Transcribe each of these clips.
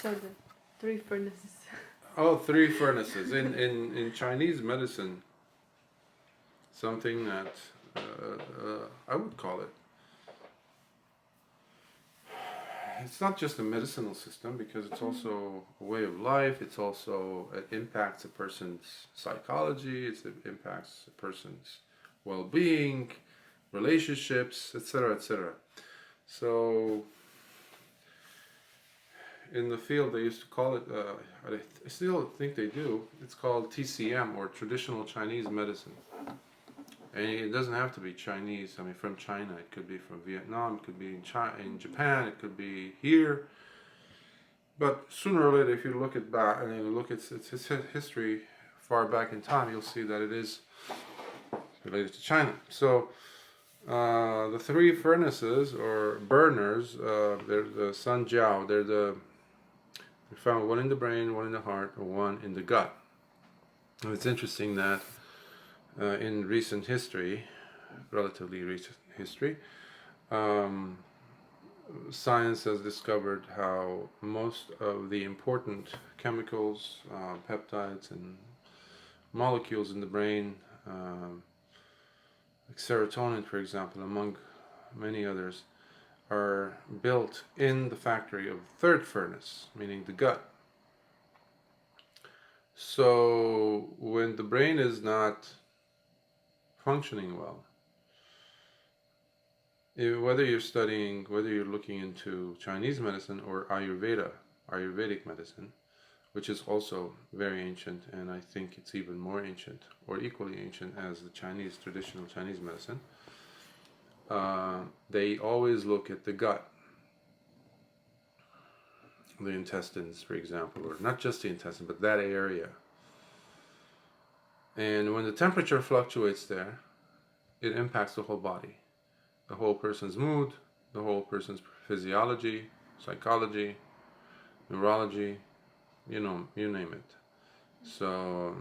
So the three furnaces. Oh, three furnaces. In Chinese medicine, something that I would call it. It's not just a medicinal system because it's also a way of life. It's also, it impacts a person's psychology. It impacts a person's well-being, relationships, etc., etc. So in the field, they used to call it, I still think they do, it's called TCM, or Traditional Chinese Medicine. And it doesn't have to be Chinese, I mean from China, it could be from Vietnam, it could be in Japan, it could be here. But sooner or later, if you look at back and you look at its history far back in time, you'll see that it is related to China. So the three furnaces or burners, they're the Sun Jiao, we found one in the brain, one in the heart, and one in the gut. And it's interesting that in recent history, relatively recent history, science has discovered how most of the important chemicals, peptides, and molecules in the brain, like serotonin, for example, among many others, are built in the factory of the third furnace, meaning the gut. So when the brain is not functioning well, whether you're looking into Chinese medicine or Ayurvedic medicine, which is also very ancient, and I think it's even more ancient or equally ancient as the traditional Chinese medicine, they always look at the gut, the intestines, for example, or not just the intestine, but that area. And when the temperature fluctuates there, it impacts the whole body, the whole person's mood, the whole person's physiology, psychology, neurology, you name it. So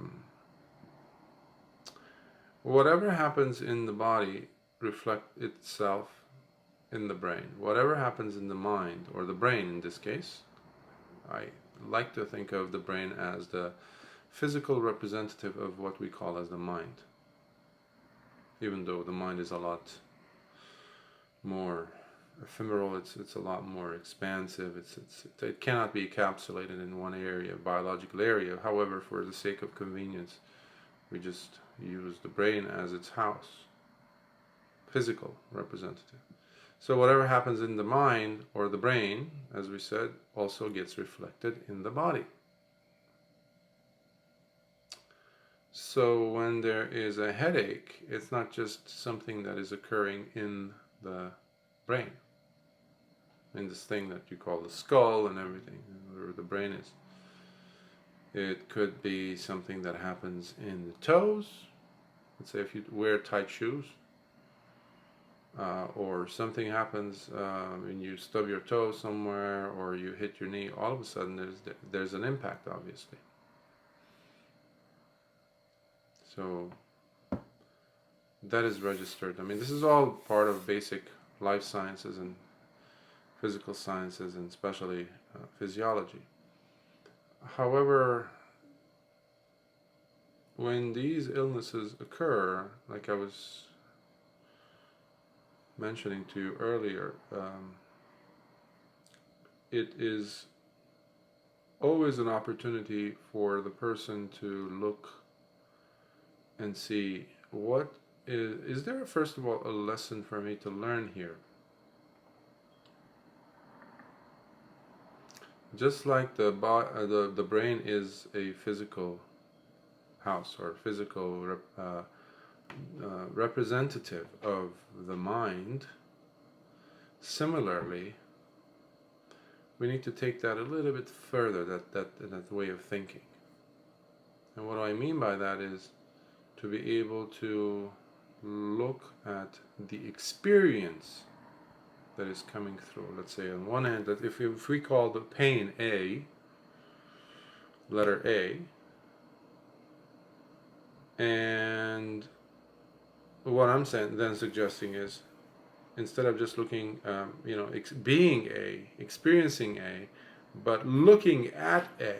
whatever happens in the body reflects itself in the brain. Whatever happens in the mind, or the brain in this case, I like to think of the brain as the physical representative of what we call as the mind, even though the mind is a lot more ephemeral, it's a lot more expansive, it cannot be encapsulated in one area, biological area. However, for the sake of convenience, we just use the brain as its house, physical representative. So whatever happens in the mind or the brain, as we said, also gets reflected in the body. So when there is a headache, it's not just something that is occurring in the brain, in this thing that you call the skull and everything, where the brain is. It could be something that happens in the toes. Let's say if you wear tight shoes, or something happens when you stub your toe somewhere, or you hit your knee, all of a sudden there's an impact, obviously. So that is registered. I mean, this is all part of basic life sciences and physical sciences, and especially physiology. However, when these illnesses occur, like I was mentioning to you earlier, it is always an opportunity for the person to look and see, what is there, first of all, a lesson for me to learn here? Just like the brain is a physical house, or physical representative of the mind, similarly, we need to take that a little bit further, that way of thinking. And what I mean by that is to be able to look at the experience that is coming through. Let's say on one hand, that if we call the pain A, letter A, and what I'm suggesting is, instead of just looking, being A, experiencing A, but looking at A,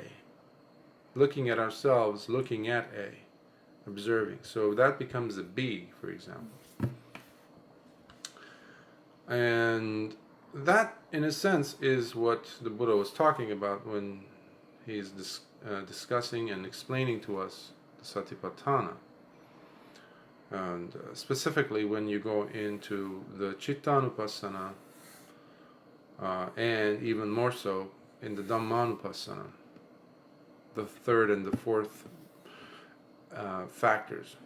looking at ourselves, looking at A, observing. So that becomes a B, for example. And that, in a sense, is what the Buddha was talking about when he's discussing and explaining to us the Satipatthana. And specifically when you go into the Chittanupassana, and even more so in the Dhammanupassana, the third and the fourth factors,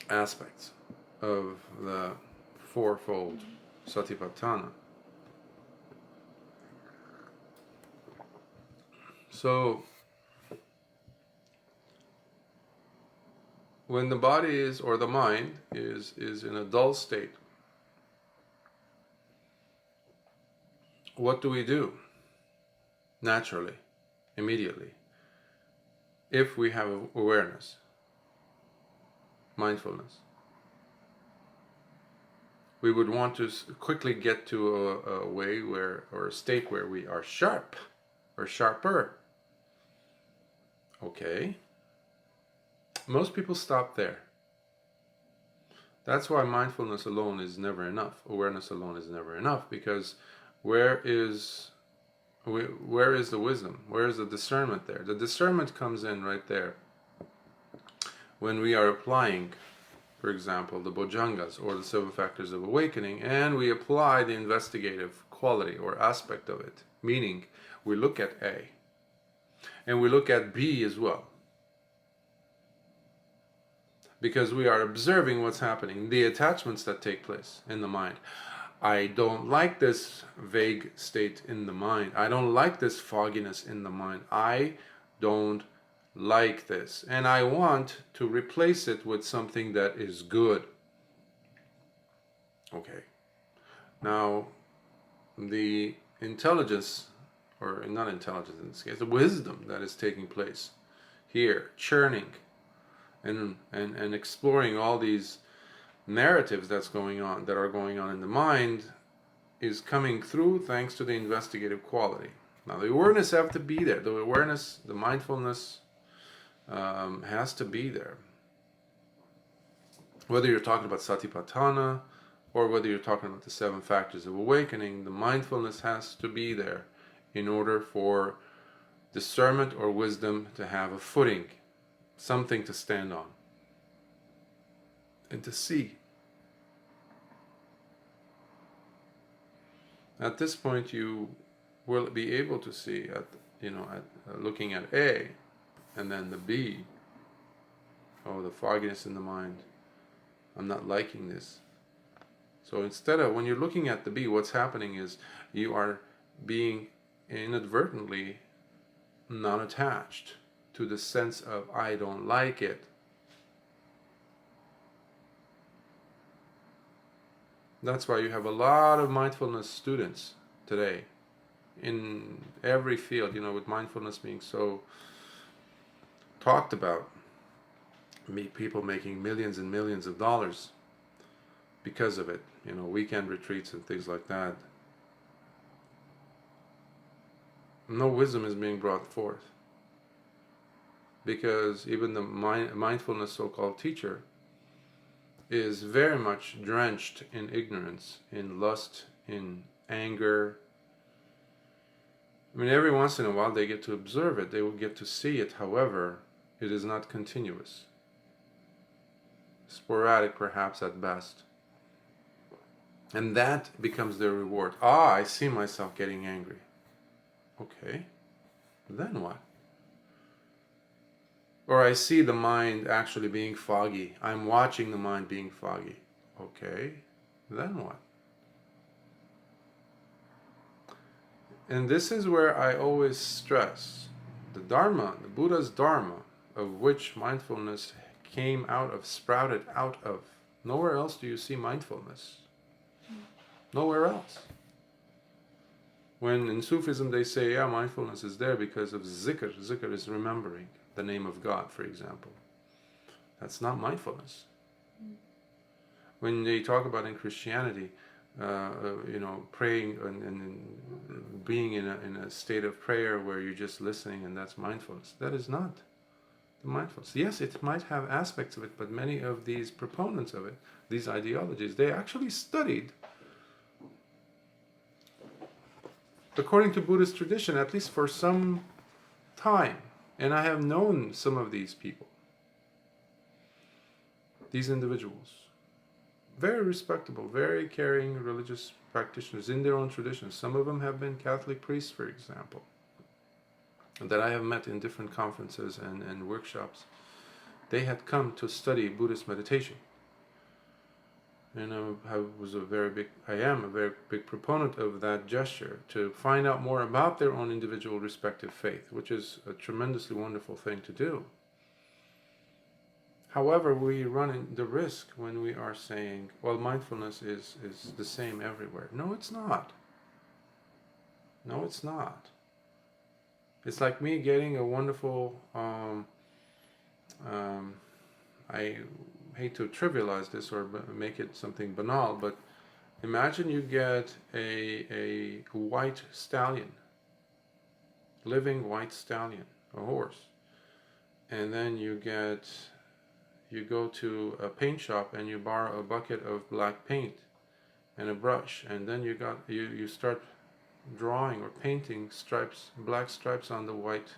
aspects of the fourfold Satipatthana. So when the body is, or the mind is in a dull state, what do we do? Naturally, immediately, if we have awareness, mindfulness, we would want to quickly get to a way where, or a state where we are sharp, or sharper. Okay. Most people stop there. That's why mindfulness alone is never enough. Awareness alone is never enough, because where is the wisdom? Where is the discernment there? The discernment comes in right there when we are applying, for example, the Bojjhangas or the 7 factors of awakening, and we apply the investigative quality or aspect of it. Meaning, we look at A, and we look at B as well, because we are observing what's happening, the attachments that take place in the mind. I don't like this vague state in the mind. I don't like this fogginess in the mind. I don't like this. And I want to replace it with something that is good. Okay. Now, the intelligence, or not intelligence in this case, the wisdom that is taking place here, churning and exploring all these narratives that are going on in the mind, is coming through thanks to the investigative quality. Now the awareness have to be there. The awareness, the mindfulness has to be there. Whether you're talking about Satipatthana or whether you're talking about the 7 factors of awakening, the mindfulness has to be there in order for discernment or wisdom to have a footing, something to stand on and to see. At this point, you will be able to see looking at A, and then the B. Oh, the fogginess in the mind. I'm not liking this. So instead of, when you're looking at the B, what's happening is you are being inadvertently not attached to the sense of I don't like it. That's why you have a lot of mindfulness students today in every field, with mindfulness being so talked about. People making millions and millions of dollars because of it, weekend retreats and things like that. No wisdom is being brought forth, because even the mindfulness so-called teacher is very much drenched in ignorance, in lust, in anger. I mean, every once in a while they get to observe it, they will get to see it. However, it is not continuous. Sporadic, perhaps, at best. And that becomes their reward. I see myself getting angry. Okay, then what? Or I see the mind actually being foggy. I'm watching the mind being foggy. Okay, then what? And this is where I always stress the Dharma, the Buddha's Dharma, of which mindfulness came out of, sprouted out of. Nowhere else do you see mindfulness. Nowhere else. When in Sufism they say, yeah, mindfulness is there because of zikr. Zikr is remembering the name of God, for example. That's not mindfulness. When they talk about in Christianity, praying and being in a state of prayer where you're just listening, and that's mindfulness. That is not the mindfulness. Yes, it might have aspects of it, but many of these proponents of it, these ideologies, they actually studied, according to Buddhist tradition, at least for some time. And I have known some of these people, these individuals. Very respectable, very caring religious practitioners in their own traditions. Some of them have been Catholic priests, for example, that I have met in different conferences and workshops. They had come to study Buddhist meditation. And I am a very big proponent of that gesture, to find out more about their own individual respective faith, which is a tremendously wonderful thing to do. However, we run the risk when we are saying, well, mindfulness is the same everywhere. No, it's not. No, it's not. It's like me getting a wonderful, I hate to trivialize this or make it something banal, but imagine you get a white stallion, living white stallion, a horse, and then you go to a paint shop and you borrow a bucket of black paint and a brush, and then you start drawing or painting black stripes on the white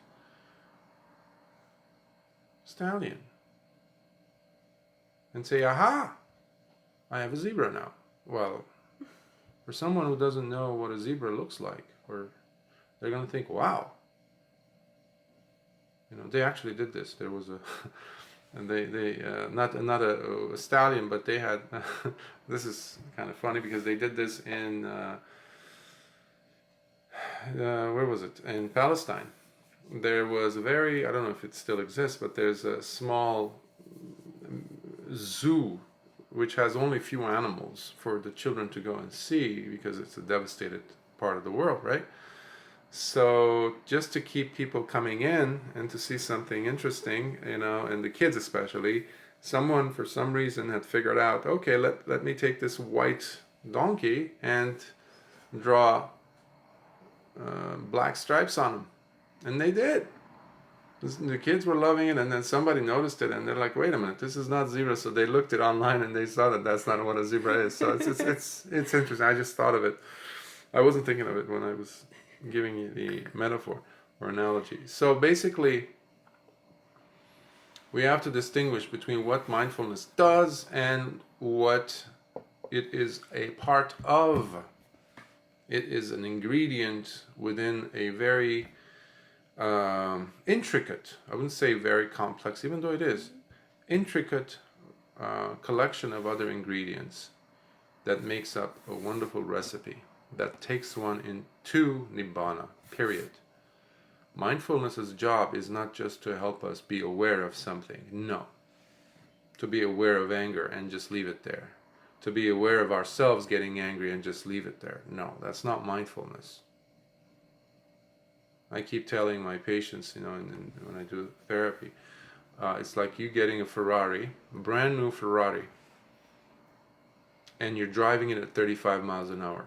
stallion, and say, aha, I have a zebra now. Well, for someone who doesn't know what a zebra looks like, or they're going to think, wow. They actually did this. There was a and they not a stallion, but they had this is kind of funny because they did this in where was it? In Palestine. There was I don't know if it still exists, but there's a small zoo which has only few animals for the children to go and see, because it's a devastated part of the world, right? So just to keep people coming in and to see something interesting, and the kids especially, someone for some reason had figured out, okay, let me take this white donkey and draw black stripes on him. And they did. The kids were loving it, and then somebody noticed it, and they're like, wait a minute, this is not zebra. So they looked it online and they saw that that's not what a zebra is. So it's interesting. I just thought of it. I wasn't thinking of it when I was giving you the metaphor or analogy. So basically, we have to distinguish between what mindfulness does and what it is a part of. It is an ingredient within a very intricate, I wouldn't say very complex, even though it is, intricate collection of other ingredients that makes up a wonderful recipe that takes one into Nibbana, period. Mindfulness's job is not just to help us be aware of something, no. To be aware of anger and just leave it there. To be aware of ourselves getting angry and just leave it there. No, that's not mindfulness. I keep telling my patients, and when I do therapy, it's like you getting a Ferrari, a brand new Ferrari, and you're driving it at 35 miles an hour.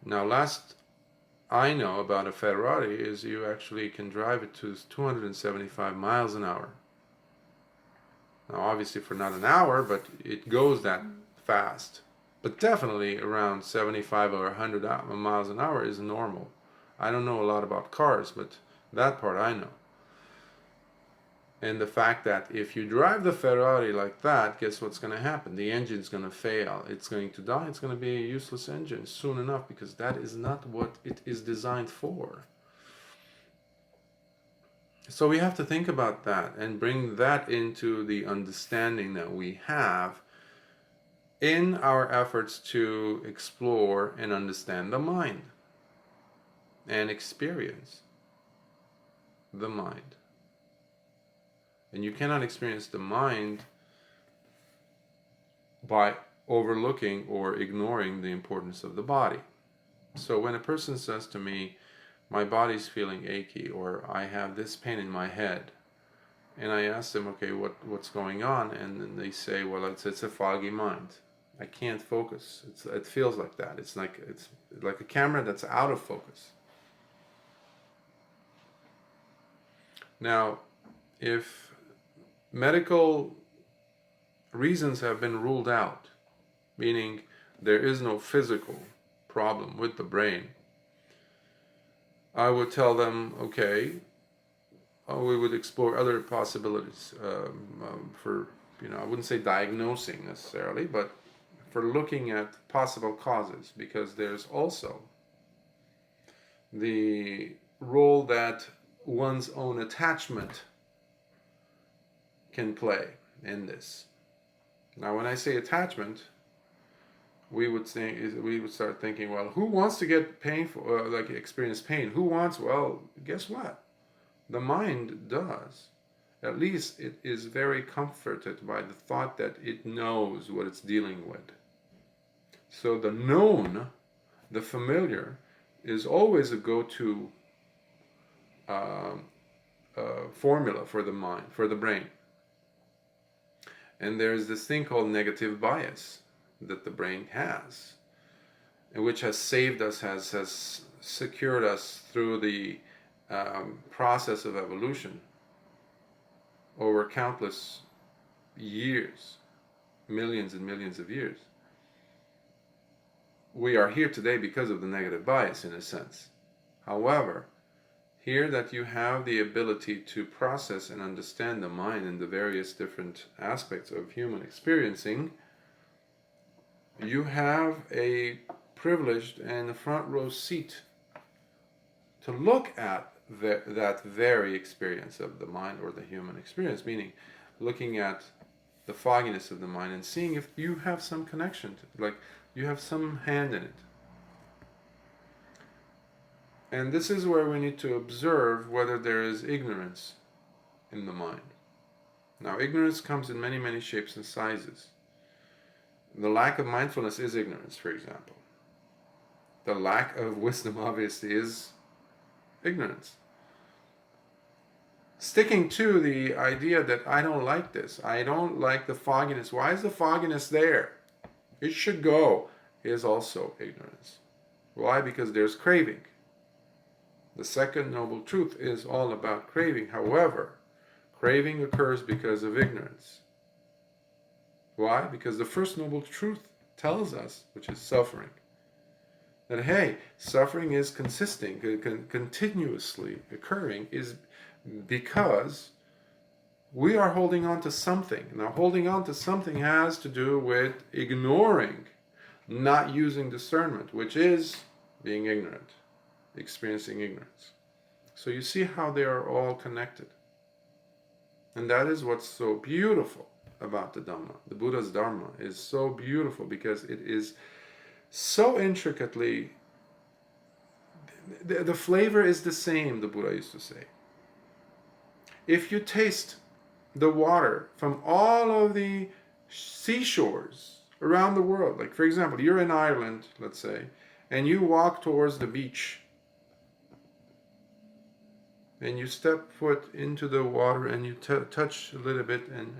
Now, last I know about a Ferrari is you actually can drive it to 275 miles an hour. Now, obviously for not an hour, but it goes that fast. But definitely around 75 or 100 miles an hour is normal. I don't know a lot about cars, but that part I know. And the fact that if you drive the Ferrari like that, guess what's going to happen? The engine's going to fail. It's going to die. It's going to be a useless engine soon enough, because that is not what it is designed for. So we have to think about that and bring that into the understanding that we have in our efforts to explore and understand the mind and experience the mind. And you cannot experience the mind by overlooking or ignoring the importance of the body. So when a person says to me, my body's feeling achy, or I have this pain in my head, and I ask them, okay, what's going on? And then they say, well, it's a foggy mind. I can't focus. It feels like that. It's like a camera that's out of focus. Now, if medical reasons have been ruled out, meaning there is no physical problem with the brain, I would tell them, okay, we would explore other possibilities for, I wouldn't say diagnosing necessarily, but for looking at possible causes, because there's also the role that one's own attachment can play in this. Now, when I say attachment, we would start thinking, well, who wants to get painful, experience pain? Who wants? Well, guess what? The mind does. At least it is very comforted by the thought that it knows what it's dealing with. So the known, the familiar, is always a go-to formula for the mind, for the brain. And there's this thing called negative bias that the brain has, and which has saved us, has secured us through the process of evolution over countless years, millions and millions of years. We are here today because of the negative bias, in a sense. However, here that you have the ability to process and understand the mind and the various different aspects of human experiencing, you have a privileged and a front row seat to look at that very experience of the mind or the human experience, meaning looking at the fogginess of the mind and seeing if you have some connection to it, like you have some hand in it. And this is where we need to observe whether there is ignorance in the mind. Now, ignorance comes in many, many shapes and sizes. The lack of mindfulness is ignorance, for example. The lack of wisdom, obviously, is ignorance. Sticking to the idea that I don't like this, I don't like the fogginess, why is the fogginess there? It should go, is also ignorance. Why? Because there's craving. The second noble truth is all about craving. However, craving occurs because of ignorance. Why? Because the first noble truth tells us, which is suffering, that hey, suffering is continuously occurring, is because we are holding on to something. Now, holding on to something has to do with ignoring, not using discernment, which is being ignorant, experiencing ignorance. So you see how they are all connected. And that is what's so beautiful about the Dhamma. The Buddha's Dharma is so beautiful because it is so intricately, the flavor is the same, the Buddha used to say. If you taste the water from all of the seashores around the world, like for example, you're in Ireland, let's say, and you walk towards the beach, and you step foot into the water and you touch a little bit, and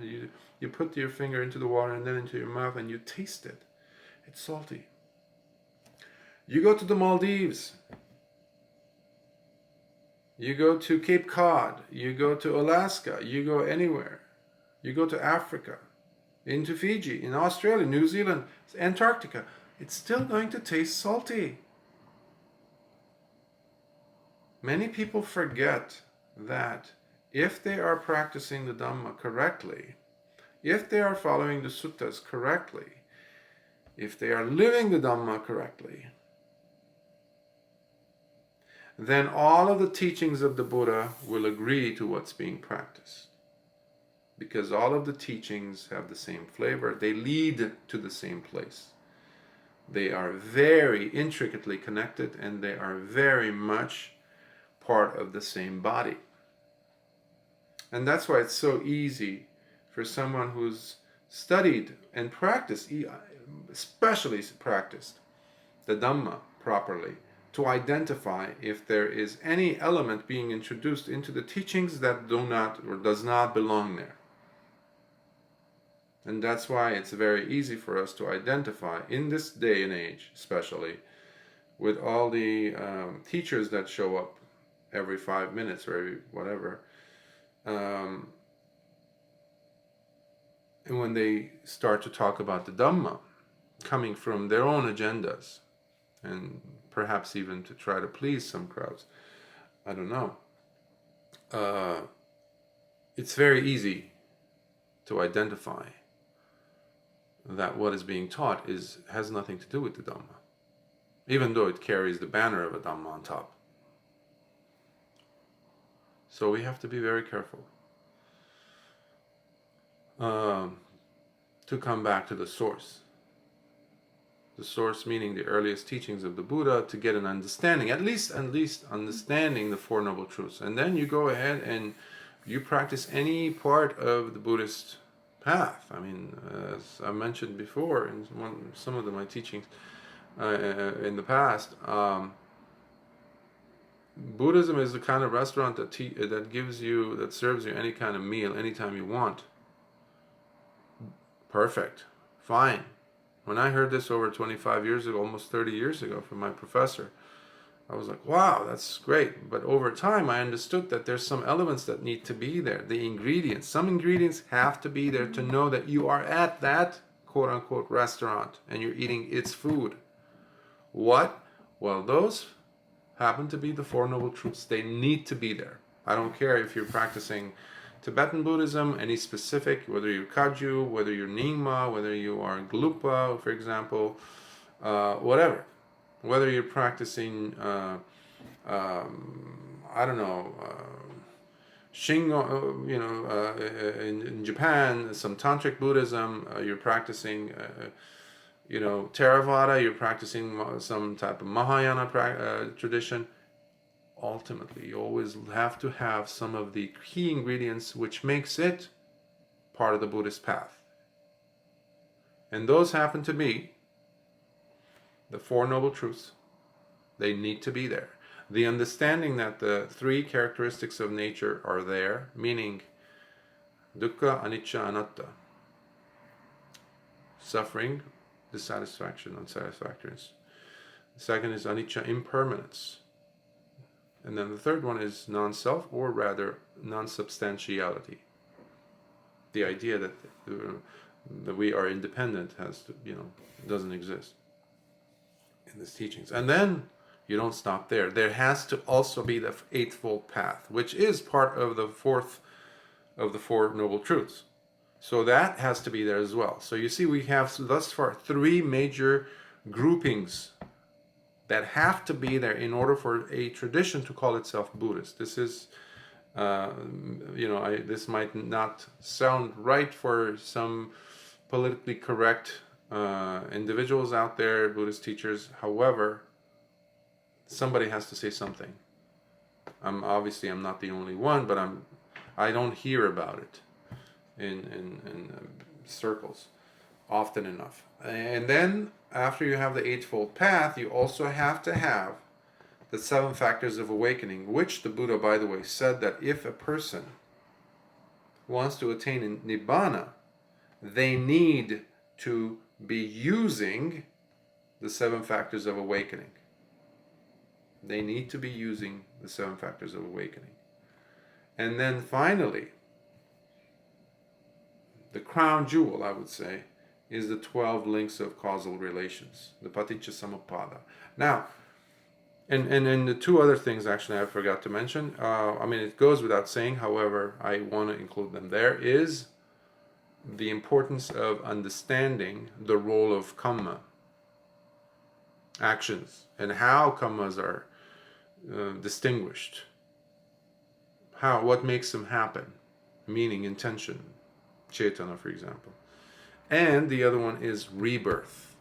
you put your finger into the water and then into your mouth and you taste it. It's salty. You go to the Maldives, you go to Cape Cod, you go to Alaska, you go anywhere. You go to Africa, into Fiji, in Australia, New Zealand, Antarctica. It's still going to taste salty. Many people forget that if they are practicing the Dhamma correctly, if they are following the suttas correctly, if they are living the Dhamma correctly, then all of the teachings of the Buddha will agree to what's being practiced. Because all of the teachings have the same flavor. They lead to the same place. They are very intricately connected, and they are very much part of the same body. And that's why it's so easy for someone who's studied and practiced, especially practiced the Dhamma properly, to identify if there is any element being introduced into the teachings that do not or does not belong there. And that's why it's very easy for us to identify, in this day and age especially, with all the teachers that show up every 5 minutes or every whatever. And when they start to talk about the Dhamma, coming from their own agendas, and perhaps even to try to please some crowds, I don't know. It's very easy to identify that what is being taught has nothing to do with the Dhamma, even though it carries the banner of a Dhamma on top. So we have to be very careful to come back to the source. The source meaning the earliest teachings of the Buddha, to get an understanding, at least understanding the Four Noble Truths. And then you go ahead and you practice any part of the Buddhist path. I mean, as I mentioned before in some of my teachings in the past, Buddhism is the kind of restaurant that serves you any kind of meal anytime you want. Perfect, fine. When I heard this over 25 years ago, almost 30 years ago, from my professor, I was like, wow, that's great. But over time, I understood that there's some elements that need to be there. The ingredients, some ingredients have to be there to know that you are at that quote-unquote restaurant and you're eating its food. What? Well, those happen to be the Four Noble Truths. They need to be there. I don't care if you're practicing Tibetan Buddhism, any specific, whether you're Kagyu, whether you're Nyingma, whether you are Gelugpa, for example, whatever. Whether you're practicing, Shingo, in Japan, some Tantric Buddhism, you're practicing, Theravada, you're practicing some type of Mahayana tradition. Ultimately, you always have to have some of the key ingredients which makes it part of the Buddhist path. And those happen to be the Four Noble Truths. They need to be there. The understanding that the three characteristics of nature are there, meaning dukkha, anicca, anatta. Suffering, dissatisfaction, unsatisfactoriness. The second is anicca, impermanence. And then the third one is non-self, or rather non-substantiality. The idea that we are independent doesn't exist in these teachings. And then you don't stop there. There has to also be the Eightfold Path, which is part of the fourth of the Four Noble Truths. So that has to be there as well. So you see, we have thus far three major groupings that have to be there in order for a tradition to call itself Buddhist. This is, this might not sound right for some politically correct individuals out there, Buddhist teachers. However, somebody has to say something. I'm not the only one, but I don't hear about it in circles often enough. And then after you have the Eightfold Path, you also have to have the 7 factors of awakening, which the Buddha, by the way, said that if a person wants to attain Nibbana, they need to be using the 7 factors of awakening. They need to be using the 7 factors of awakening. And then finally, the crown jewel, I would say, is the 12 links of causal relations, the Paticca Samuppada. Now, and the 2 other things actually I forgot to mention, it goes without saying, however, I want to include them there, is the importance of understanding the role of kamma, actions, and how kammas are distinguished. What makes them happen, meaning, intention, cetana, for example. And the other one is rebirth.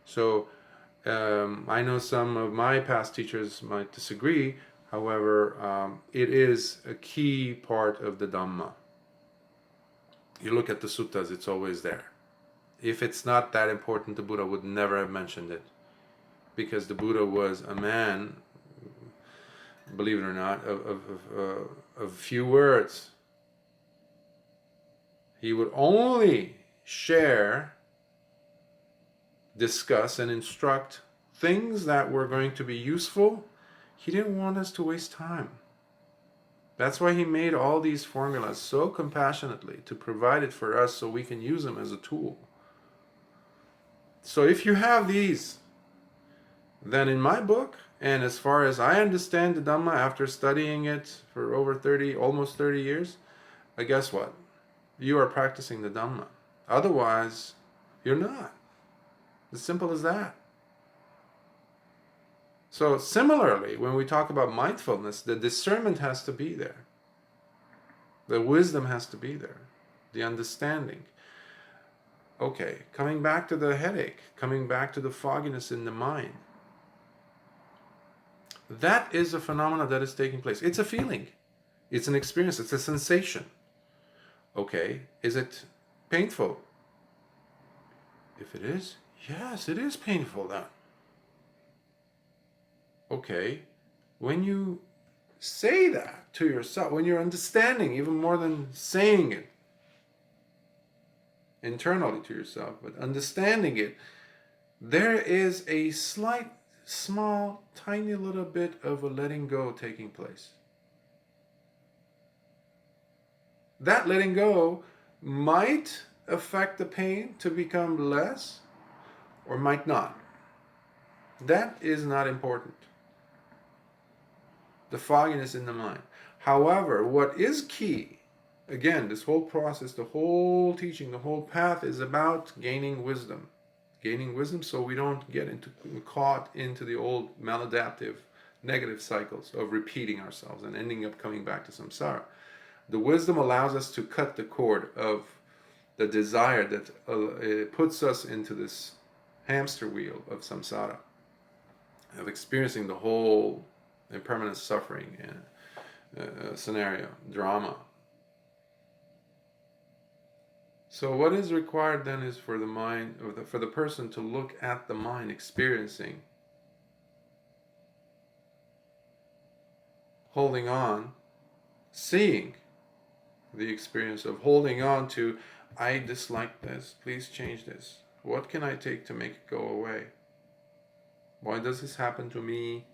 So I know some of my past teachers might disagree. However, it is a key part of the Dhamma. You look at the suttas, it's always there. If it's not that important, the Buddha would never have mentioned it. Because the Buddha was a man, believe it or not, of few words. He would only share, discuss, and instruct things that were going to be useful. He didn't want us to waste time. That's why he made all these formulas so compassionately, to provide it for us so we can use them as a tool. So if you have these, then in my book, and as far as I understand the Dhamma after studying it for over 30, almost 30 years, guess what? You are practicing the Dhamma. Otherwise, you're not. As simple as that. So similarly, when we talk about mindfulness, the discernment has to be there. The wisdom has to be there. The understanding. Okay, coming back to the headache, coming back to the fogginess in the mind. That is a phenomena that is taking place. It's a feeling. It's an experience. It's a sensation. Okay, is it painful? If it is, yes, it is painful then. Okay, when you say that to yourself, when you're understanding, even more than saying it internally to yourself, but understanding it, there is a slight, small, tiny little bit of a letting go taking place. That letting go might affect the pain to become less, or might not. That is not important. The fogginess in the mind. However, what is key, again, this whole process, the whole teaching, the whole path is about gaining wisdom. Gaining wisdom so we don't get caught into the old maladaptive negative cycles of repeating ourselves and ending up coming back to samsara. The wisdom allows us to cut the cord of the desire that puts us into this hamster wheel of samsara, of experiencing the whole impermanent suffering and scenario, drama. So what is required then is for the mind, or for the person to look at the mind experiencing, holding on, seeing the experience of holding on to, I dislike this, please change this. What can I take to make it go away? Why does this happen to me?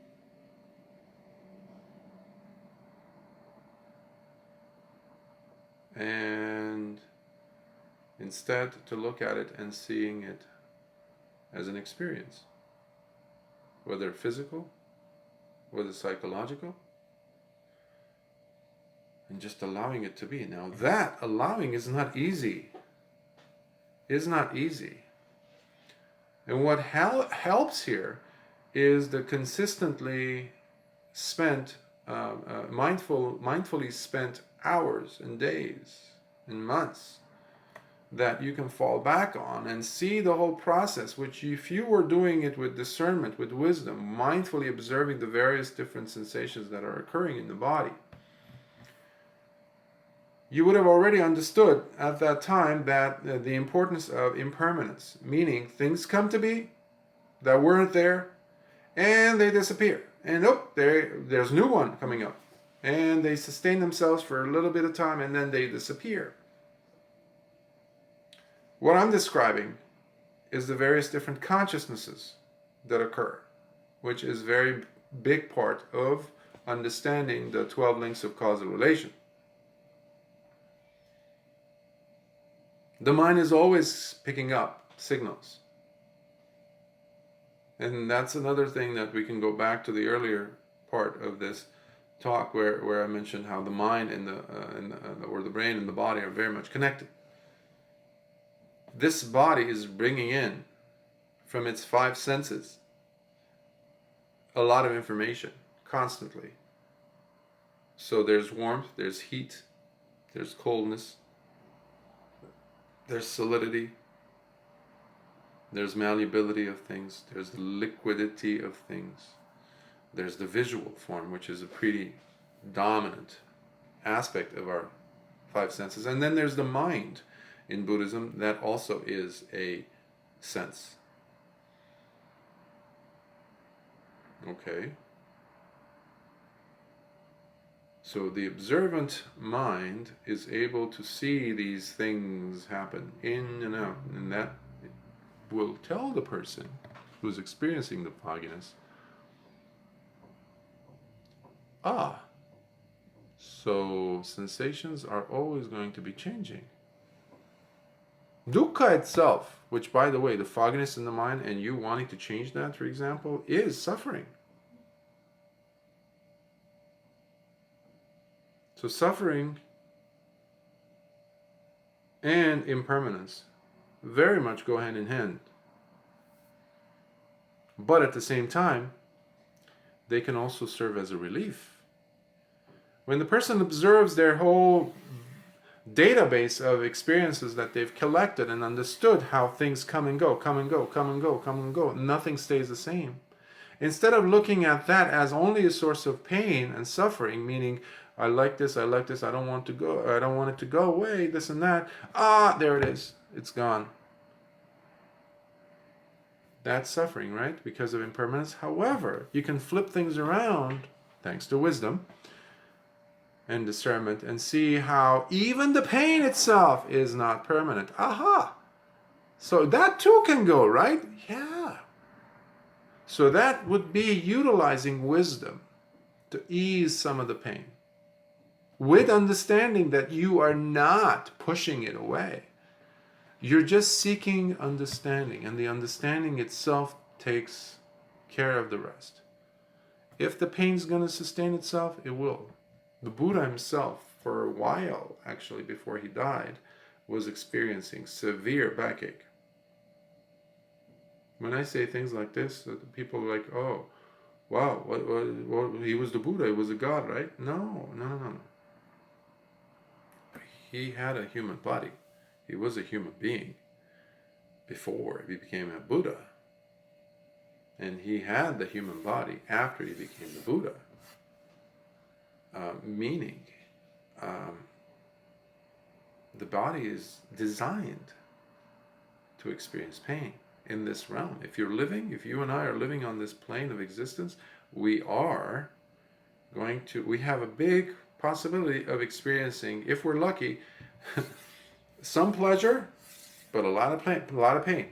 And instead to look at it and seeing it as an experience, whether physical, whether psychological, and just allowing it to be. Now that allowing is not easy. Is not easy. And what helps here is the consistently spent, mindfully spent hours and days and months that you can fall back on and see the whole process, which if you were doing it with discernment, with wisdom, mindfully observing the various different sensations that are occurring in the body, you would have already understood at that time that the importance of impermanence, meaning things come to be that weren't there and they disappear, and there's a new one coming up, and they sustain themselves for a little bit of time and then they disappear. What I'm describing is the various different consciousnesses that occur, which is a very big part of understanding the 12 links of causal relation. The mind is always picking up signals. And that's another thing that we can go back to the earlier part of this talk where I mentioned how the mind and or the brain and the body are very much connected. This body is bringing in from its 5 senses a lot of information constantly. So there's warmth, there's heat, there's coldness, there's solidity, there's malleability of things, there's the liquidity of things, there's the visual form, which is a pretty dominant aspect of our 5 senses, and then there's the mind in Buddhism that also is a sense. Okay. So the observant mind is able to see these things happen in and out, and that will tell the person who's experiencing the fogginess, so sensations are always going to be changing. Dukkha itself, which by the way, the fogginess in the mind and you wanting to change that, for example, is suffering. So suffering and impermanence very much go hand in hand. But at the same time, they can also serve as a relief. When the person observes their whole database of experiences that they've collected and understood how things come and go, come and go, come and go, come and go, nothing stays the same. Instead of looking at that as only a source of pain and suffering, meaning I like this, I don't want it to go away, this and that, there it is, it's gone. That's suffering, right? Because of impermanence. However, you can flip things around, thanks to wisdom and discernment, and see how even the pain itself is not permanent. So that too can go, right? Yeah. So that would be utilizing wisdom to ease some of the pain, with understanding that you are not pushing it away. You're just seeking understanding, and the understanding itself takes care of the rest. If the pain's going to sustain itself, it will. The Buddha himself, for a while, actually, before he died, was experiencing severe backache. When I say things like this, people are like, oh, wow, what, he was the Buddha, he was a god, right? No. He had a human body. He was a human being before he became a Buddha. And he had the human body after he became the Buddha. Meaning, the body is designed to experience pain in this realm. If you and I are living on this plane of existence, we have a big possibility of experiencing, if we're lucky, some pleasure, but a lot of pain.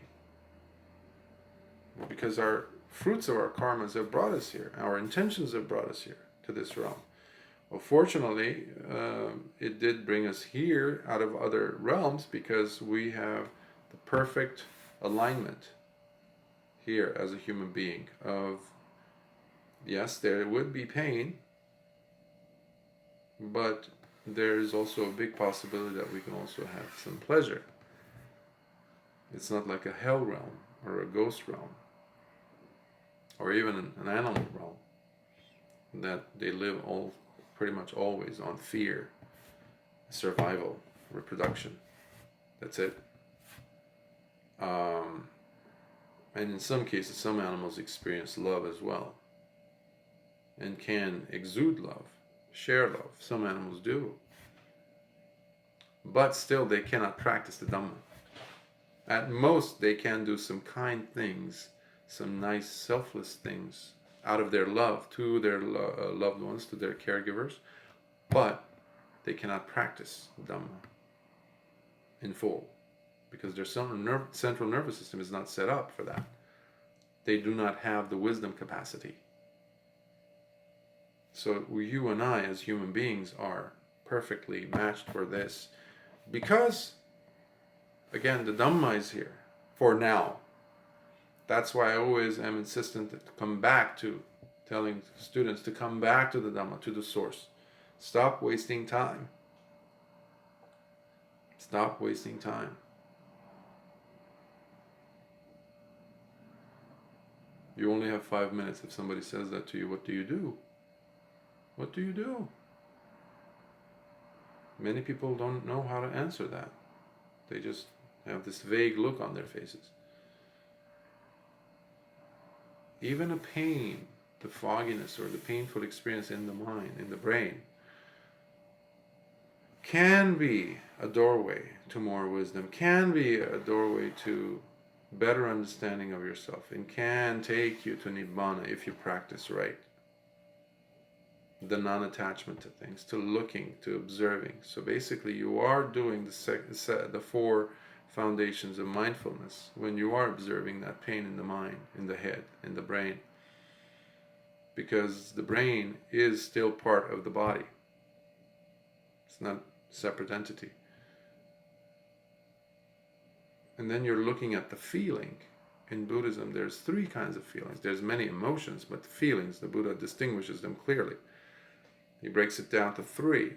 Because our fruits of our karmas have brought us here. Our intentions have brought us here to this realm. Well, fortunately, it did bring us here out of other realms because we have the perfect alignment here as a human being of, yes, there would be pain, but there's also a big possibility that we can also have some pleasure. It's not like a hell realm or a ghost realm or even an animal realm that they live pretty much always on fear, survival, reproduction. That's it. And in some cases, some animals experience love as well and can exude love, share love. Some animals do. But still, they cannot practice the Dhamma. At most, they can do some kind things, some nice selfless things out of their love to their loved ones, to their caregivers, but they cannot practice Dhamma in full because their central nervous system is not set up for that. They do not have the wisdom capacity. So you and I as human beings are perfectly matched for this because, again, the Dhamma is here for now. That's why I always am insistent to come back to telling students to come back to the Dhamma, to the source. Stop wasting time. Stop wasting time. You only have 5 minutes. If somebody says that to you, what do you do? What do you do? Many people don't know how to answer that. They just have this vague look on their faces. Even a pain, the fogginess or the painful experience in the mind, in the brain, can be a doorway to more wisdom, can be a doorway to better understanding of yourself, and can take you to Nibbana if you practice right. the non-attachment to things, to looking, to observing. So basically you are doing the four foundations of mindfulness when you are observing that pain in the mind, in the head, in the brain. Because the brain is still part of the body. It's not a separate entity. And then you're looking at the feeling. In Buddhism, there's three kinds of feelings. There's many emotions, but the feelings, the Buddha distinguishes them clearly. He breaks it down to three.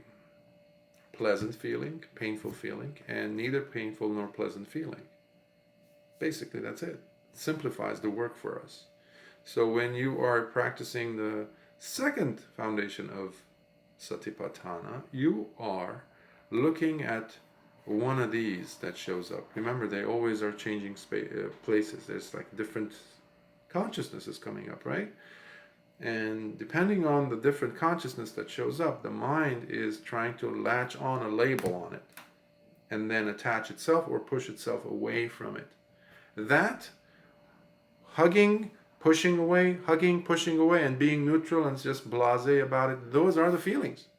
Pleasant feeling, painful feeling, and neither painful nor pleasant feeling. Basically, that's it. It simplifies the work for us. So when you are practicing the second foundation of Satipatthana, you are looking at one of these that shows up. Remember, they always are changing places. There's like different consciousnesses coming up, right? And depending on the different consciousness that shows up, the mind is trying to latch on a label on it and then attach itself or push itself away from it. That hugging, pushing away, and being neutral and just blasé about it, those are the feelings.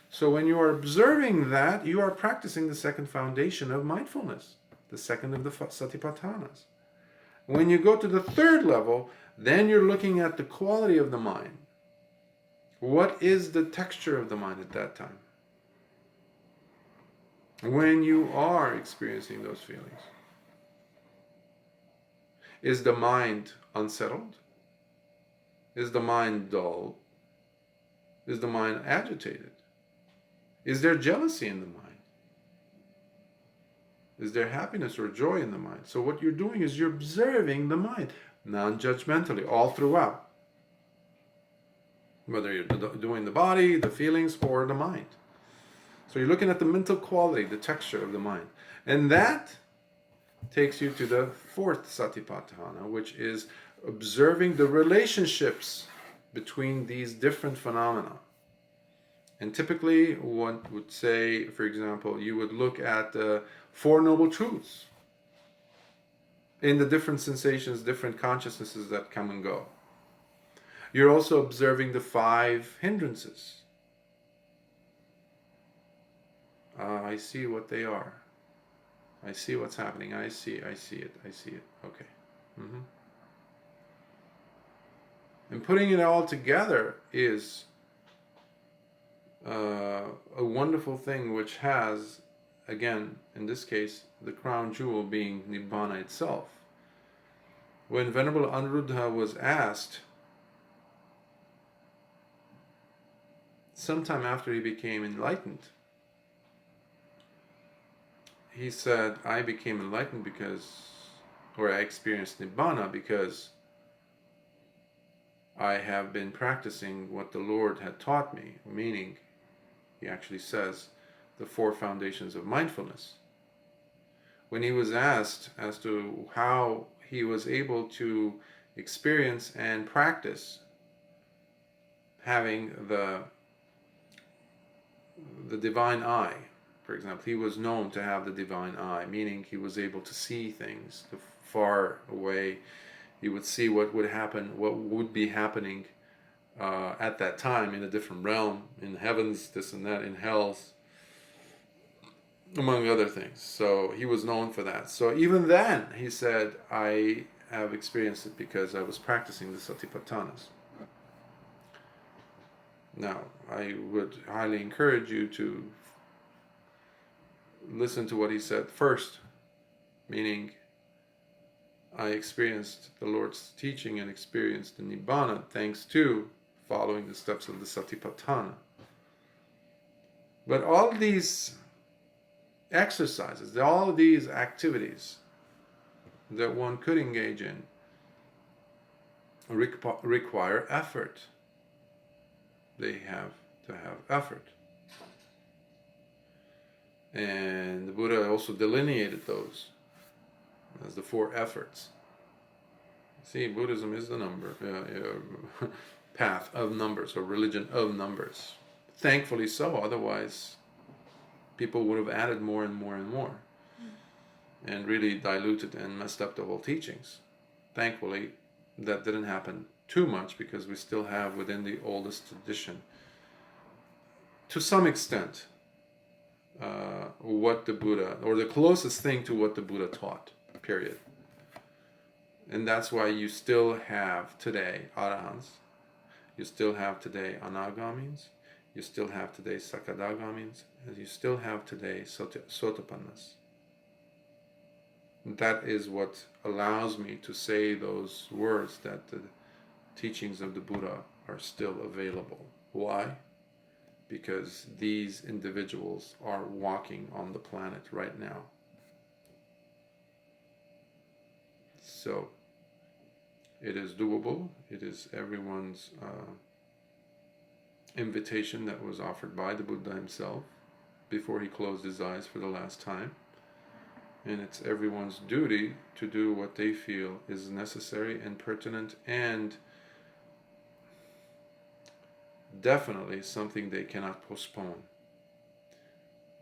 So when you are observing that, you are practicing the second foundation of mindfulness, the second of the Satipatthanas. When you go to the third level, then you're looking at the quality of the mind. What is the texture of the mind at that time? When you are experiencing those feelings. Is the mind unsettled? Is the mind dull? Is the mind agitated? Is there jealousy in the mind? Is there happiness or joy in the mind? So what you're doing is you're observing the mind, non-judgmentally, all throughout. Whether you're doing the body, the feelings, or the mind. So you're looking at the mental quality, the texture of the mind. And that takes you to the fourth Satipatthana, which is observing the relationships between these different phenomena. And typically one would say, for example, you would look at the Four Noble Truths in the different sensations, different consciousnesses that come and go. You're also observing the 5 hindrances. I see what they are. I see what's happening. I see it. Okay. And putting it all together is a wonderful thing, which has, again, in this case, the crown jewel being Nibbana itself. When Venerable Anuruddha was asked, sometime after he became enlightened, he said, I became enlightened I experienced Nibbana because I have been practicing what the Lord had taught me, meaning, he actually says, the 4 foundations of mindfulness. When he was asked as to how he was able to experience and practice having the divine eye, for example, he was known to have the divine eye, meaning he was able to see things far away. He would see what would happen, what would be happening at that time in a different realm, in heavens, this and that, in hells, among other things. So he was known for that. So even then, he said, I have experienced it because I was practicing the Satipatthanas. Now, I would highly encourage you to listen to what he said first, meaning I experienced the Lord's teaching and experienced the Nibbana thanks to following the steps of the Satipatthana. But all these exercises, all of these activities that one could engage in require effort. They have to have effort. And the Buddha also delineated those as the 4 efforts. See, Buddhism is the path of numbers, or religion of numbers. Thankfully so, otherwise people would have added more and more and more and really diluted and messed up the whole teachings. Thankfully, that didn't happen too much because we still have within the oldest tradition to some extent, what the Buddha, or the closest thing to what the Buddha taught, period. And that's why you still have today arahants, you still have today anagamis, you still have today sakadagamis, and you still have today sotapannas. That is what allows me to say those words, that the teachings of the Buddha are still available. Why? Because these individuals are walking on the planet right now. So it is doable. It is everyone's invitation that was offered by the Buddha himself before he closed his eyes for the last time. And it's everyone's duty to do what they feel is necessary and pertinent, and definitely something they cannot postpone.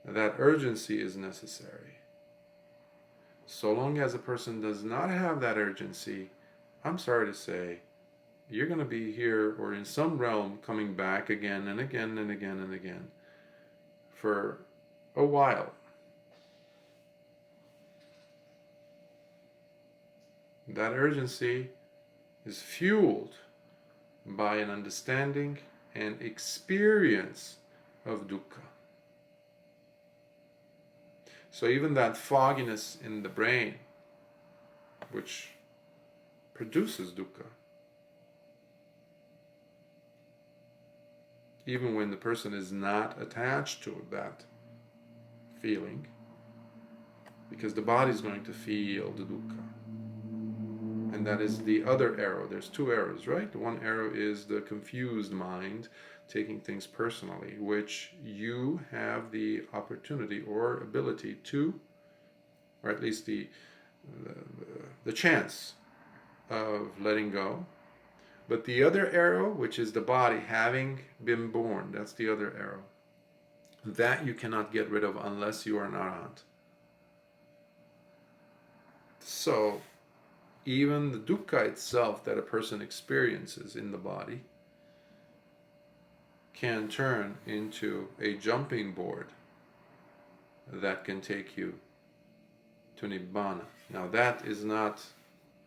That urgency is necessary. So long as a person does not have that urgency, I'm sorry to say, you're going to be here or in some realm coming back again and again and again and again for a while. That urgency is fueled by an understanding and experience of dukkha. So even that fogginess in the brain, which produces dukkha, even when the person is not attached to that feeling, because the body is going to feel the dukkha. And that is the other arrow. There's two arrows, right? One arrow is the confused mind, taking things personally, which you have the opportunity or ability to, or at least the chance of letting go. But the other arrow, which is the body having been born, that's the other arrow. That you cannot get rid of unless you are an arahant. So even the dukkha itself that a person experiences in the body can turn into a jumping board that can take you to Nibbana. Now that is not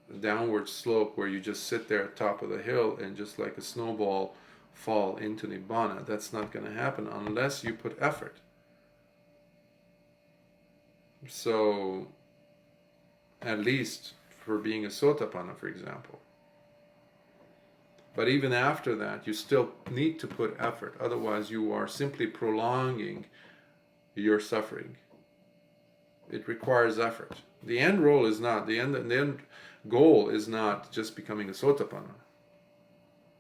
a downward slope where you just sit there at the top of the hill and just like a snowball fall into Nibbana. That's not going to happen unless you put effort. So, at least for being a Sotapanna, for example. But even after that, you still need to put effort. Otherwise, you are simply prolonging your suffering. It requires effort. The end goal is not just becoming a Sotapanna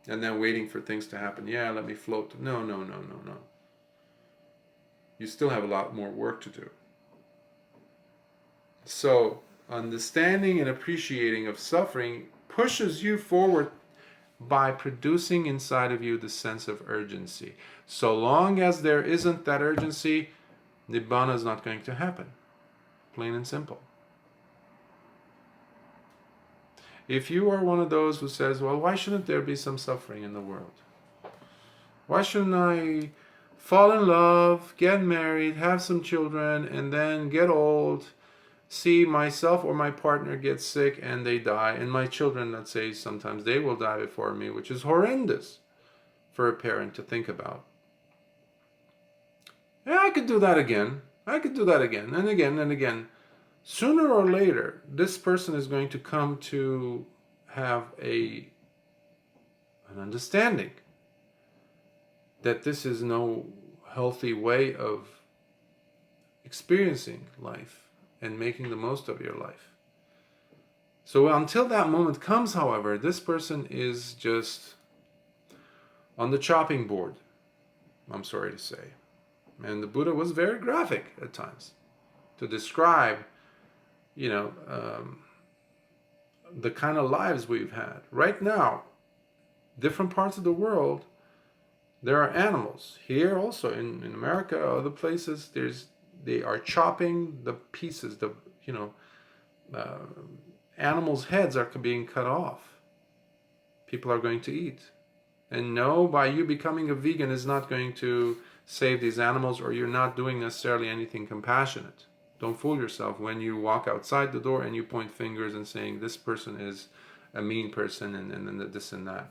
and then waiting for things to happen. Yeah, let me float. No. You still have a lot more work to do. So, understanding and appreciating of suffering pushes you forward by producing inside of you the sense of urgency. So long as there isn't that urgency, Nibbana is not going to happen. Plain and simple. If you are one of those who says, well, why shouldn't there be some suffering in the world? Why shouldn't I fall in love, get married, have some children, and then get old, see myself or my partner get sick and they die, and my children, let's say, sometimes they will die before me, which is horrendous for a parent to think about. Yeah, I could do that again. And again. Sooner or later, this person is going to come to have an understanding that this is no healthy way of experiencing life and making the most of your life. So until that moment comes, however, this person is just on the chopping board, I'm sorry to say. And the Buddha was very graphic at times to describe, the kind of lives we've had. Right now, different parts of the world, there are animals. Here also, in America, other places, they are chopping the pieces, animals' heads are being cut off. People are going to eat. And no, by you becoming a vegan is not going to save these animals, or you're not doing necessarily anything compassionate. Don't fool yourself when you walk outside the door and you point fingers and saying this person is a mean person and this and that.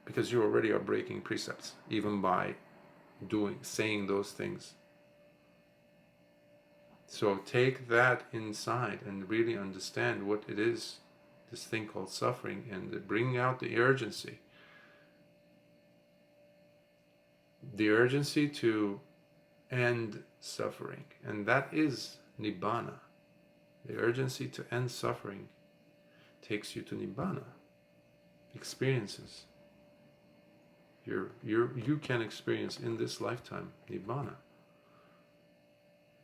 Because you already are breaking precepts, even by saying those things. So take that inside and really understand what it is, this thing called suffering, and bring out the urgency. The urgency to end suffering. And that is Nibbana. The urgency to end suffering takes you to Nibbana. Experiences. You can experience in this lifetime Nibbana.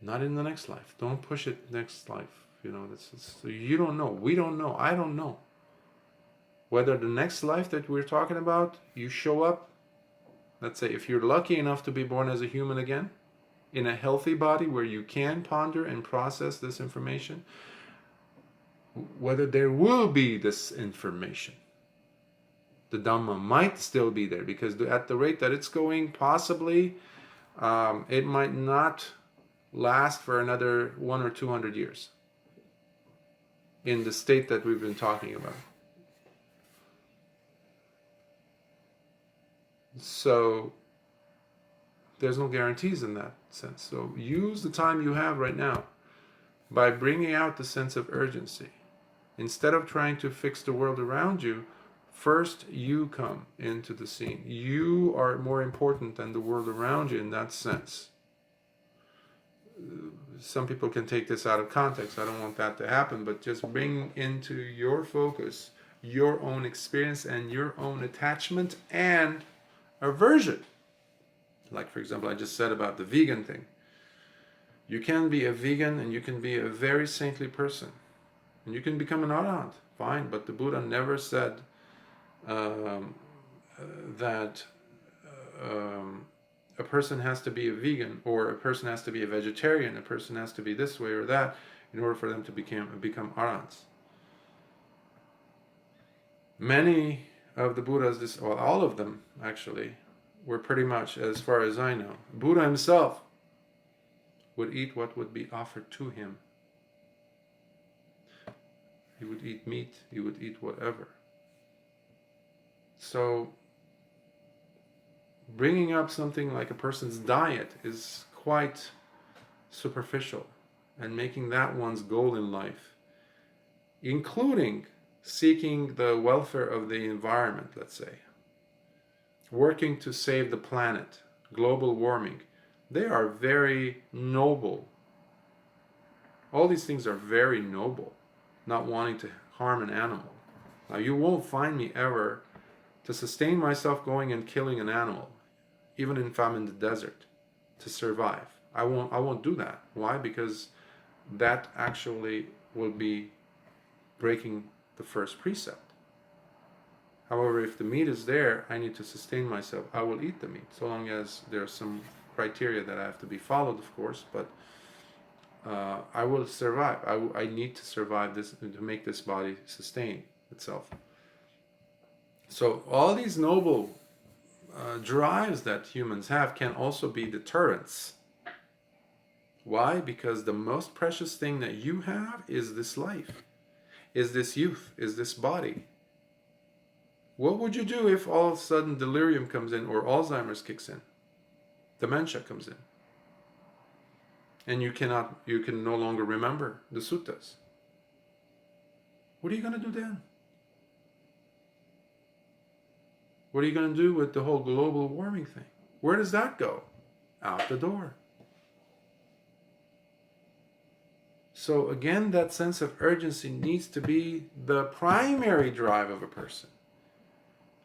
Not in the next life. Don't push it next life. So you don't know. We don't know. I don't know. Whether the next life that we're talking about, you show up, let's say if you're lucky enough to be born as a human again, in a healthy body where you can ponder and process this information, whether there will be this information. The Dhamma might still be there, because at the rate that it's going, possibly it might not last for another 100 or 200 years in the state that we've been talking about. So there's no guarantees in that sense. So use the time you have right now by bringing out the sense of urgency. Instead of trying to fix the world around you, first you come into the scene. You are more important than the world around you in that sense. Some people can take this out of context. I don't want that to happen, but just bring into your focus your own experience and your own attachment and aversion. Like, for example, I just said about the vegan thing. You can be a vegan and you can be a very saintly person. And you can become an arahant, fine, but the Buddha never said that a person has to be a vegan, or a person has to be a vegetarian, a person has to be this way or that in order for them to become arahants. Many of the Buddhas, all of them actually, were pretty much, as far as I know, Buddha himself would eat what would be offered to him. He would eat meat, he would eat whatever. So bringing up something like a person's diet is quite superficial, and making that one's goal in life, including seeking the welfare of the environment, let's say, working to save the planet, global warming, they are very noble. All these things are very noble, not wanting to harm an animal. Now, you won't find me ever to sustain myself going and killing an animal, even if I'm in the desert, to survive. I won't do that. Why? Because that actually will be breaking the first precept. However, if the meat is there, I need to sustain myself. I will eat the meat, so long as there's some criteria that I have to be followed, of course, but I will survive. I need to survive this, to make this body sustain itself. So all these noble drives that humans have can also be deterrents. Why? Because the most precious thing that you have is this life, is this youth, is this body. What would you do if all of a sudden delirium comes in, or Alzheimer's kicks in, dementia comes in, and you can no longer remember the suttas? What are you going to do then? What are you going to do with the whole global warming thing? Where does that go? Out the door. So again, that sense of urgency needs to be the primary drive of a person.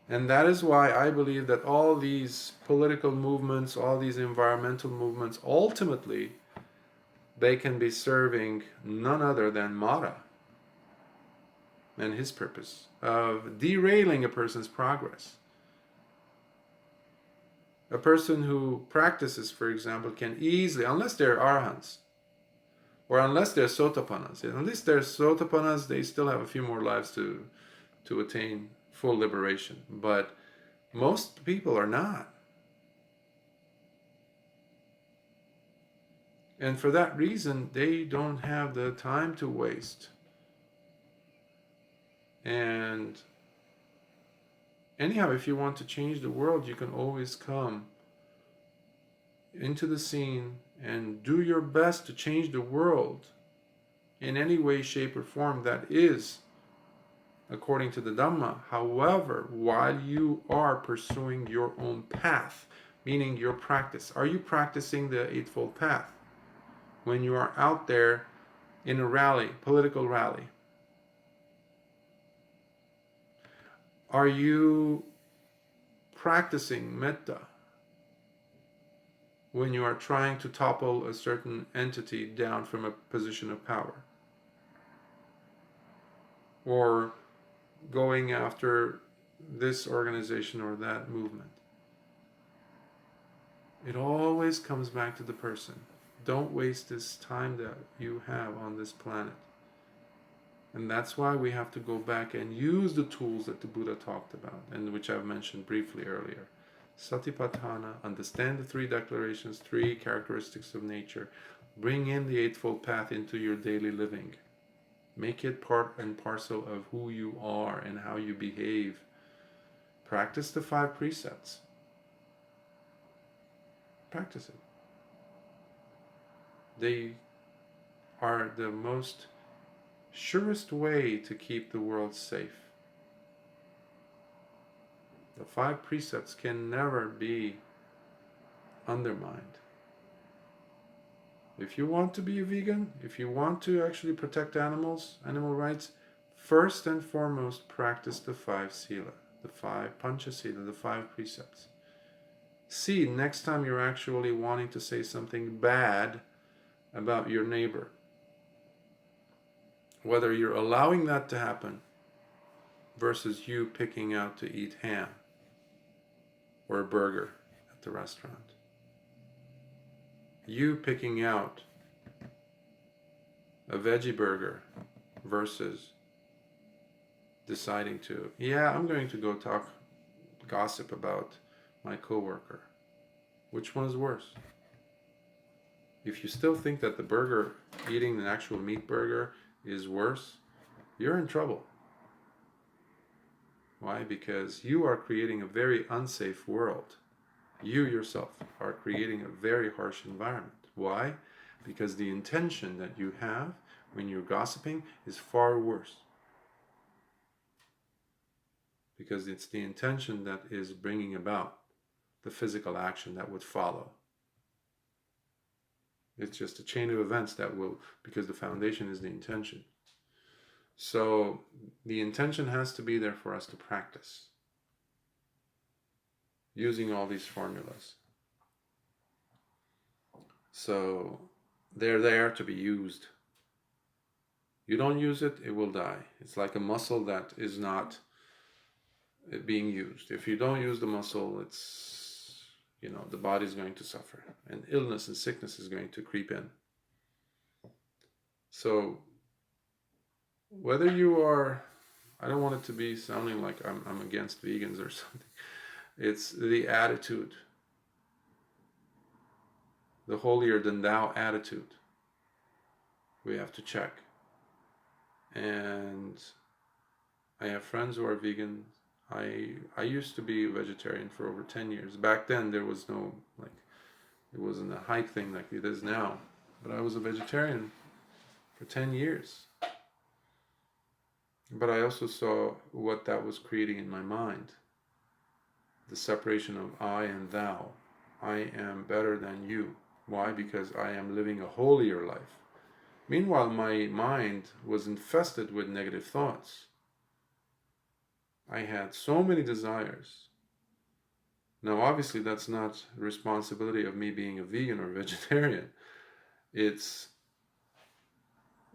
And that is why I believe that all these political movements, all these environmental movements, ultimately, they can be serving none other than Mara and his purpose of derailing a person's progress. A person who practices, for example, can easily, unless they're arahants, or unless they're sotapannas, at least they're sotapannas, they still have a few more lives to attain full liberation. But Most people are not. And for that reason, they don't have the time to waste. And anyhow, if you want to change the world, you can always come into the scene and do your best to change the world in any way, shape, or form that is according to the Dhamma. However, while you are pursuing your own path, meaning your practice, are you practicing the Eightfold Path? When you are out there in a rally, political rally, are you practicing metta when you are trying to topple a certain entity down from a position of power? Or going after this organization or that movement? It always comes back to the person. Don't waste this time that you have on this planet. And that's why we have to go back and use the tools that the Buddha talked about, and which I've mentioned briefly earlier. Satipatthana, understand the three declarations, three characteristics of nature. Bring in the Eightfold Path into your daily living. Make it part and parcel of who you are and how you behave. Practice the 5 precepts. Practice it. They are the most surest way to keep the world safe. The 5 precepts can never be undermined. If you want to be a vegan, if you want to actually protect animals, animal rights, first and foremost practice the 5 Sila, the 5 Panchasila, the 5 precepts. See, next time you're actually wanting to say something bad about your neighbor, whether you're allowing that to happen versus you picking out to eat ham or a burger at the restaurant. You picking out a veggie burger versus deciding to, I'm going to go gossip about my coworker. Which one is worse? If you still think that the burger, eating an actual meat burger, is worse, you're in trouble. Why? Because you are creating a very unsafe world. You yourself are creating a very harsh environment. Why? Because the intention that you have when you're gossiping is far worse. Because it's the intention that is bringing about the physical action that would follow. It's just a chain of events that will, because the foundation is the intention. So the intention has to be there for us to practice using all these formulas. So they're there to be used. You don't use it, it will die. It's like a muscle that is not being used. If you don't use the muscle, it's, the body's going to suffer. And illness and sickness is going to creep in. So whether you are, I don't want it to be sounding like I'm against vegans or something. It's the attitude. The holier than thou attitude. We have to check. And I have friends who are vegan. I used to be a vegetarian for over 10 years. Back then there was no, it wasn't a hype thing like it is now. But I was a vegetarian for 10 years. But I also saw what that was creating in my mind. The separation of I and thou. I am better than you. Why? Because I am living a holier life. Meanwhile, my mind was infested with negative thoughts. I had so many desires. Now, obviously, that's not the responsibility of me being a vegan or vegetarian. It's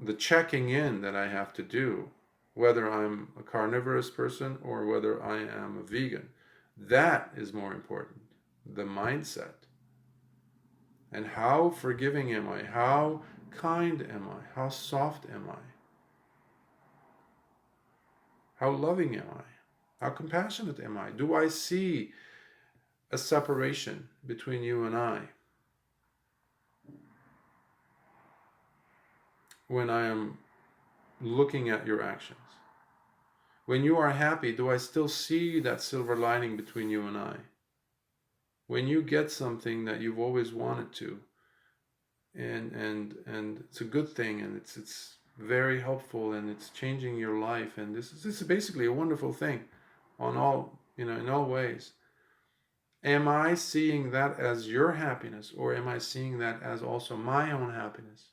the checking in that I have to do, whether I'm a carnivorous person or whether I am a vegan. That is more important. The mindset. And how forgiving am I? How kind am I? How soft am I? How loving am I? How compassionate am I? Do I see a separation between you and I when I am looking at your actions? When you are happy, do I still see that silver lining between you and I? When you get something that you've always wanted to, and it's a good thing, and it's very helpful, and it's changing your life, and this is basically a wonderful thing on all, in all ways. Am I seeing that as your happiness, or am I seeing that as also my own happiness?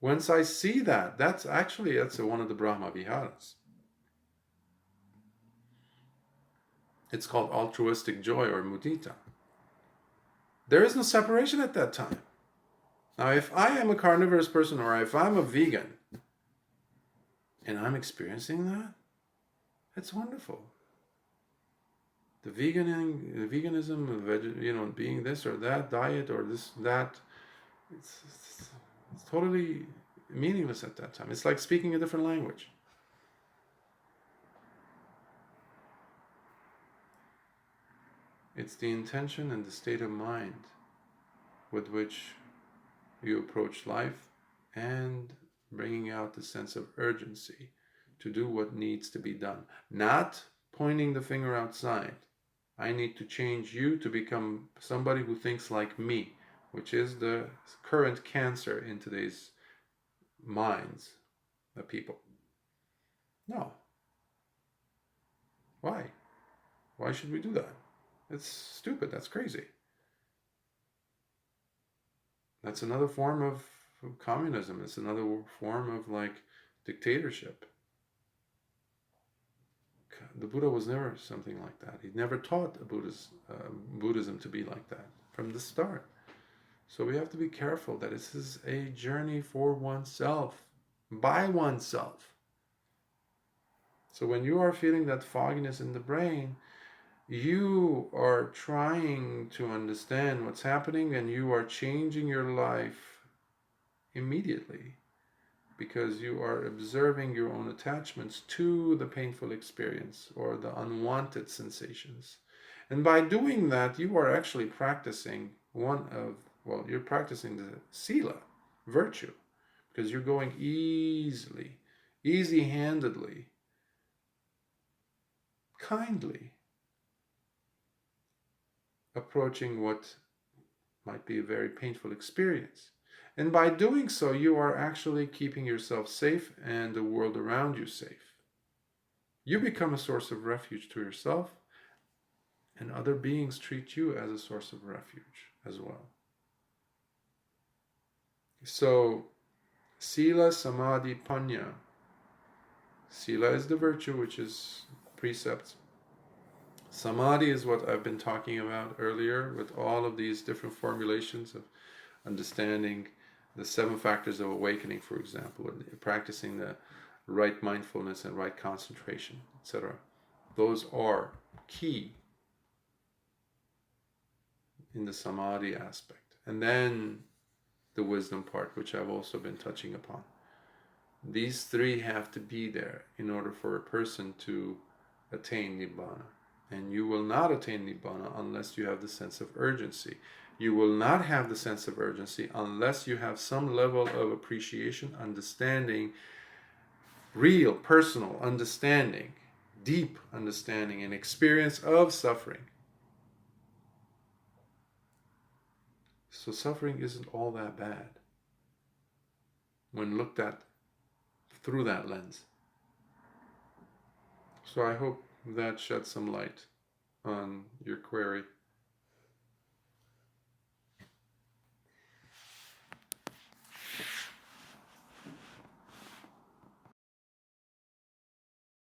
Once I see that, that's one of the Brahma Viharas. It's called altruistic joy, or mudita. There is no separation at that time. Now, if I am a carnivorous person, or if I'm a vegan, and I'm experiencing that, it's wonderful. The veganism, being this or that diet or this, that, it's totally meaningless at that time. It's like speaking a different language. It's the intention and the state of mind with which you approach life, and bringing out the sense of urgency to do what needs to be done. Not pointing the finger outside. I need to change you to become somebody who thinks like me, which is the current cancer in today's minds of people. No. Why? Why should we do that? It's stupid. That's crazy. That's another form of communism. It's another form of dictatorship. The Buddha was never something like that. He never taught Buddhism to be like that from the start. So we have to be careful that this is a journey for oneself, by oneself. So when you are feeling that fogginess in the brain, you are trying to understand what's happening, and you are changing your life immediately, because you are observing your own attachments to the painful experience or the unwanted sensations. And by doing that, you are actually practicing you're practicing the Sila, virtue, because you're going easy-handedly, kindly, approaching what might be a very painful experience. And by doing so, you are actually keeping yourself safe and the world around you safe. You become a source of refuge to yourself, and other beings treat you as a source of refuge as well. So, Sila Samadhi Panya. Sila is the virtue, which is precepts. Samadhi is what I've been talking about earlier, with all of these different formulations of understanding the 7 factors of awakening, for example, or practicing the right mindfulness and right concentration, etc. Those are key in the Samadhi aspect. And then the wisdom part, which I've also been touching upon. These 3 have to be there in order for a person to attain Nibbana. And you will not attain Nibbana unless you have the sense of urgency. You will not have the sense of urgency unless you have some level of appreciation, understanding, real, personal understanding, deep understanding and experience of suffering. So suffering isn't all that bad when looked at through that lens. So I hope that sheds some light on your query.